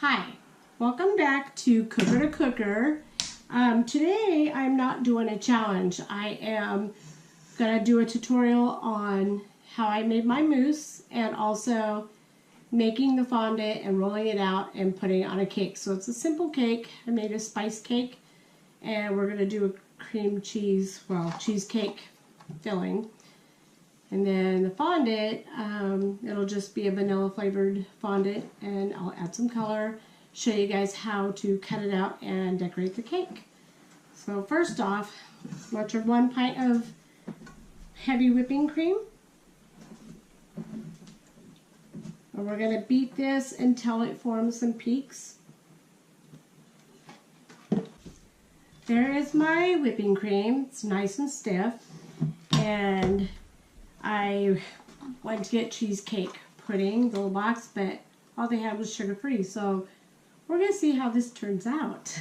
Hi, welcome back to Cooker to Cooker. Today I'm not doing a challenge. I am going to do a tutorial on how I made my mousse and also making the fondant and rolling it out and putting it on a cake. So it's a simple cake. I made a spice cake and we're going to do a cream cheese, cheesecake filling. And then the fondant, it'll just be a vanilla flavored fondant, and I'll add some color, show you guys how to cut it out and decorate the cake. So first off, want your 1 pint of heavy whipping cream. And we're going to beat this until it forms some peaks. There is my whipping cream. It's nice and stiff. And I went to get cheesecake pudding, the little box, but all they had was sugar-free. So we're going to see how this turns out.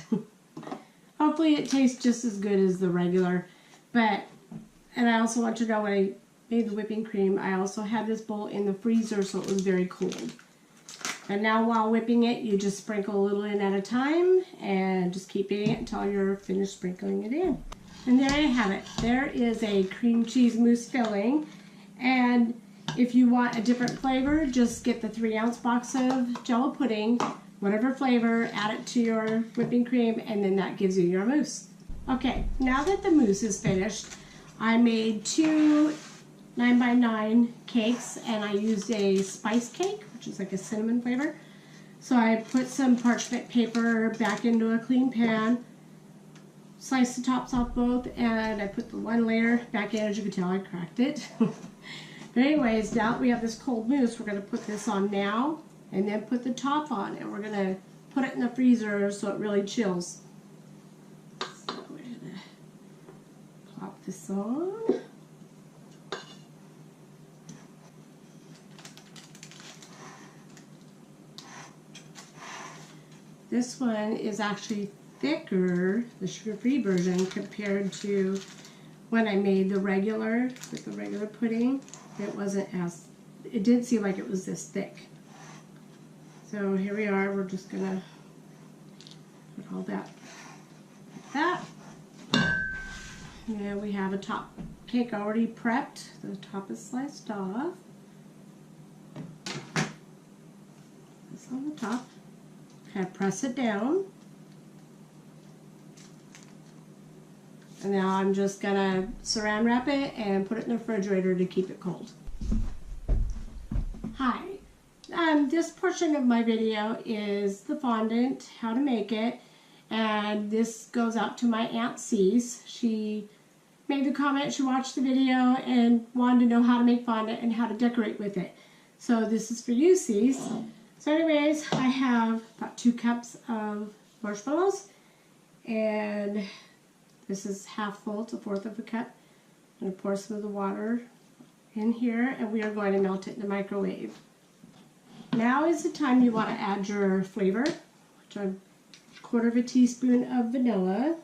Hopefully it tastes just as good as the regular. And I also want you to know when I made the whipping cream, I also had this bowl in the freezer so it was very cold. And now while whipping it, you just sprinkle a little in at a time and just keep eating it until you're finished sprinkling it in. And there you have it. There is a cream cheese mousse filling. And if you want a different flavor, just get the 3-ounce box of Jell-O pudding, whatever flavor, add it to your whipping cream, and then that gives you your mousse. Okay, now that the mousse is finished, I made 2 9x9 cakes, and I used a spice cake, which is like a cinnamon flavor. So I put some parchment paper back into a clean pan, sliced the tops off both, and I put the one layer back in. As you can tell, I cracked it. But anyways, now that we have this cold mousse, we're going to put this on now and then put the top on, and we're going to put it in the freezer so it really chills. So we're going to plop this on. This one is actually thicker, the sugar-free version, compared to when I made the regular, with the regular pudding. It didn't seem like it was this thick. So here we are, we're just gonna put all that like that. And we have a top cake already prepped. The top is sliced off. This on the top. Kind of press it down. And now I'm just gonna saran wrap it and put it in the refrigerator to keep it cold. Hi, this portion of my video is the fondant, how to make it, and this goes out to my Aunt Cease. She made the comment, she watched the video and wanted to know how to make fondant and how to decorate with it. So this is for you, Cease. So anyways, I have about 2 cups of marshmallows, and this is half full, it's 1/4 of a cup. I'm going to pour some of the water in here, and we are going to melt it in the microwave. Now is the time you want to add your flavor, which I'm 1/4 teaspoon of vanilla.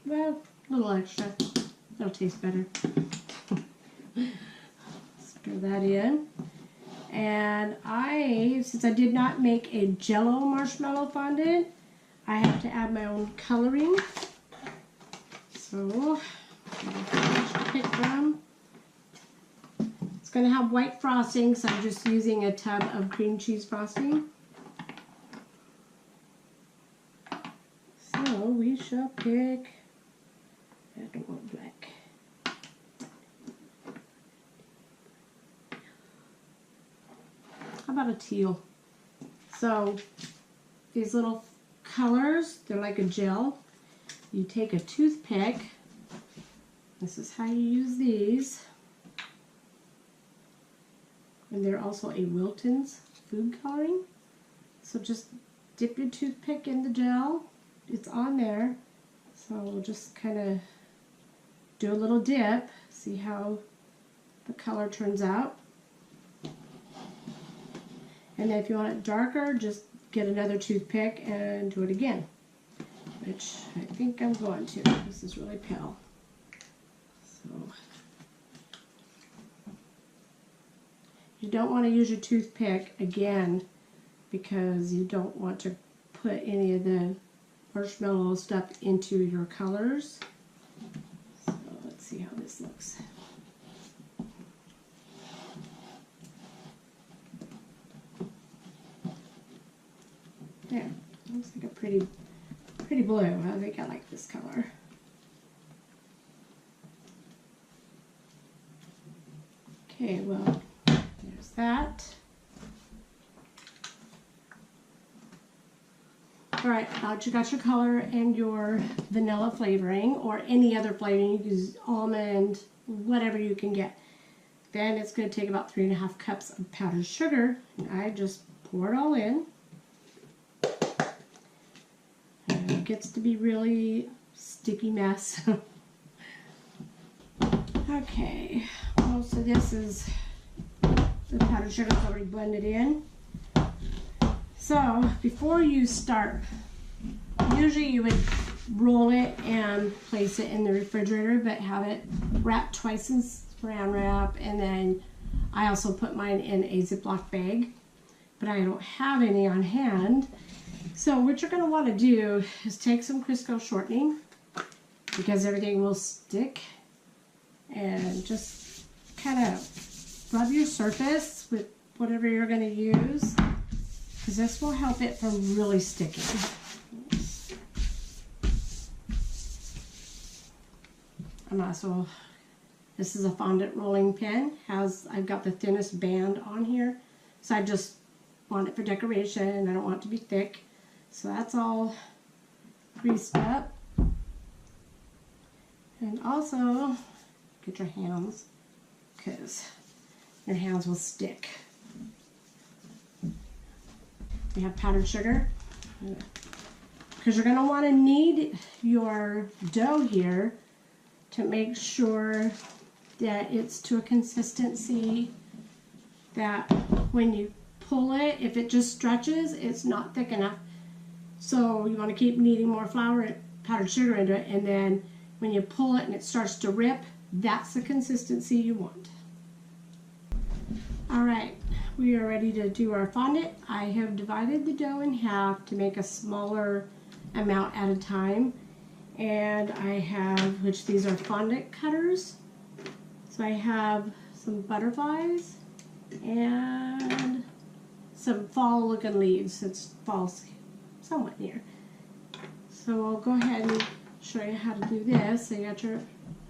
Well, a little extra. It'll taste better. Stir that in. And since I did not make a Jell-O marshmallow fondant, I have to add my own coloring. So, pick from. It's going to have white frosting, so I'm just using a tub of cream cheese frosting. So we shall pick, I don't want black. How about a teal? So these little colors, they're like a gel. You take a toothpick. This is how you use these. And they're also a Wilton's food coloring. So just dip your toothpick in the gel. It's on there. So we'll just kind of do a little dip. See how the color turns out. And then if you want it darker, just get another toothpick and do it again, which I think I'm going to. This is really pale. So You don't want to use your toothpick again because you don't want to put any of the marshmallow stuff into your colors. So let's see how this looks. There, looks like a pretty blue. I think I like this color. Okay, well, there's that. Alright, now that you got your color and your vanilla flavoring, or any other flavoring, you can use almond, whatever you can get. Then it's going to take about 3.5 cups of powdered sugar. And I just pour it all in. And it gets to be really sticky mess. Okay, well, so this is the powdered sugar already blended in. So before you start, usually you would roll it and place it in the refrigerator, but have it wrapped twice in saran wrap, and then I also put mine in a Ziploc bag, but I don't have any on hand. So what you're going to want to do is take some Crisco shortening, because everything will stick, and just kind of rub your surface with whatever you're going to use, because this will help it from really sticking. I'm also, this is a fondant rolling pin. I've got the thinnest band on here, so I just want it for decoration. I don't want it to be thick, so that's all greased up. And also, get your hands, because your hands will stick. We have powdered sugar, because you're going to want to knead your dough here to make sure that it's to a consistency that when you pull it, if it just stretches, it's not thick enough. So you want to keep kneading more flour, powdered sugar into it, and then when you pull it and it starts to rip, that's the consistency you want. Alright, we are ready to do our fondant. I have divided the dough in half to make a smaller amount at a time. And I have, which these are fondant cutters. So I have some butterflies and some fall looking leaves. It's fall somewhat near. So I'll go ahead and show you how to do this. So you got your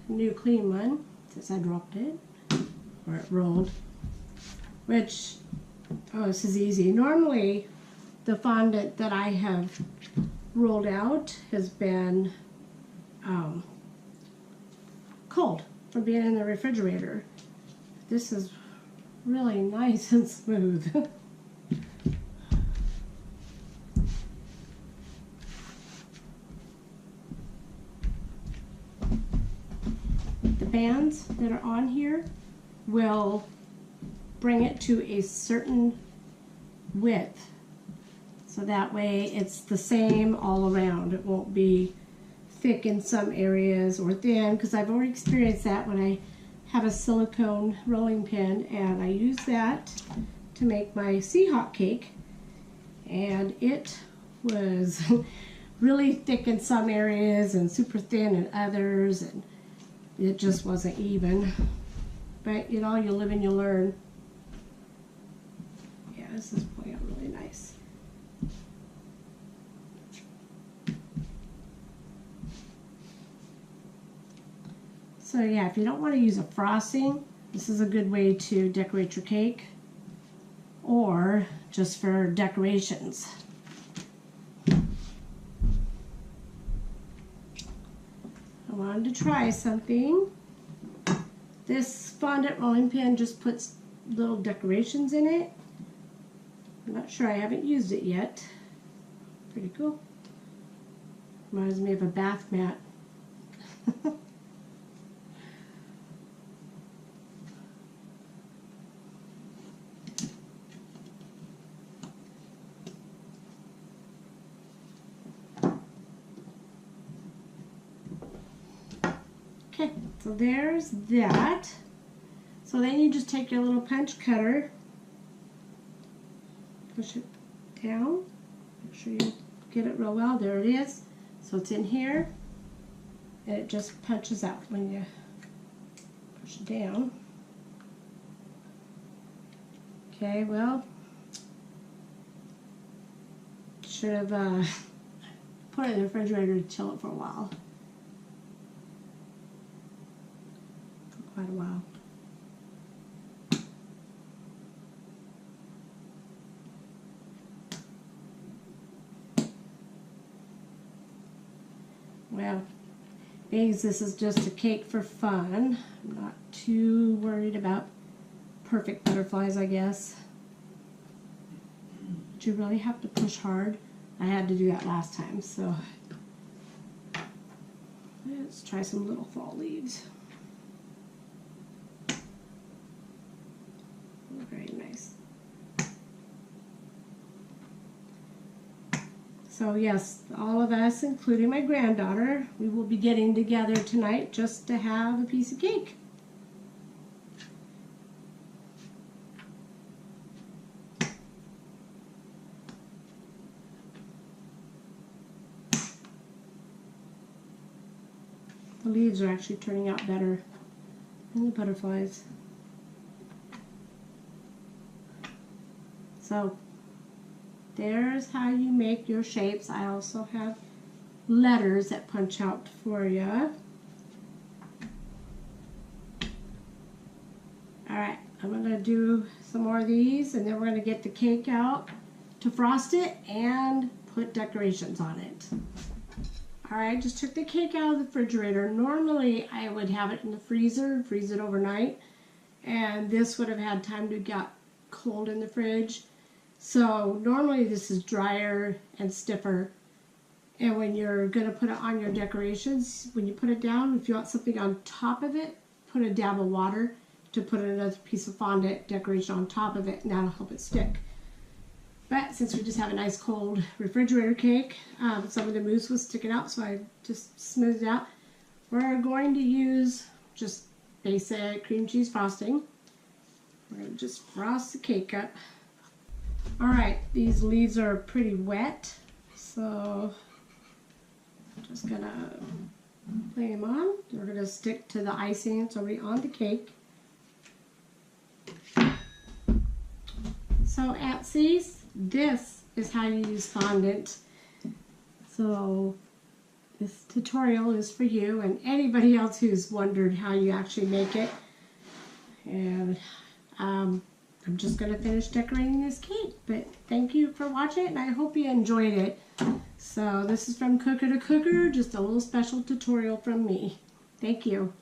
new clean one, since I dropped it, or it rolled. Which, oh, this is easy. Normally, the fondant that I have rolled out has been cold from being in the refrigerator. This is really nice and smooth. The bands that are on here will bring it to a certain width, so that way it's the same all around. It won't be thick in some areas or thin, because I've already experienced that when I have a silicone rolling pin, and I use that to make my Seahawk cake, and it was really thick in some areas and super thin in others, and it just wasn't even. But you know, you live and you learn. Yeah, this is pulling out really nice. So yeah, if you don't want to use a frosting, this is a good way to decorate your cake, or just for decorations. I wanted to try something. This fondant rolling pin just puts little decorations in it. I'm not sure, I haven't used it yet. Pretty cool. Reminds me of a bath mat. So there's that. So then you just take your little punch cutter push it down. Make sure you get it real well. There it is. So it's in here, and it just punches out when you push it down. Okay, well, should have put it in the refrigerator to chill it for a while. For quite a while. Well, because this is just a cake for fun, I'm not too worried about perfect butterflies, I guess. But you really have to push hard. I had to do that last time, so let's try some little fall leaves. Very nice. So yes, all of us, including my granddaughter, we will be getting together tonight just to have a piece of cake. The leaves are actually turning out better than the butterflies. So there's how you make your shapes. I also have letters that punch out for you. Alright, I'm going to do some more of these, and then we're going to get the cake out to frost it and put decorations on it. Alright, just took the cake out of the refrigerator. Normally I would have it in the freezer, freeze it overnight, and this would have had time to get cold in the fridge. So normally this is drier and stiffer, and when you're going to put it on your decorations, when you put it down, if you want something on top of it, put a dab of water to put another piece of fondant decoration on top of it, and that'll help it stick. But since we just have a nice cold refrigerator cake, some of the mousse was sticking out, so I just smoothed it out. We're going to use just basic cream cheese frosting. We're going to just frost the cake up. Alright, these leaves are pretty wet, so I'm just going to lay them on. We're going to stick to the icing. It's already on the cake. So Aunties, this is how you use fondant. So this tutorial is for you and anybody else who's wondered how you actually make it. And I'm just going to finish decorating this cake. But thank you for watching, and I hope you enjoyed it. So this is from Cooker to Cooker, just a little special tutorial from me. Thank you.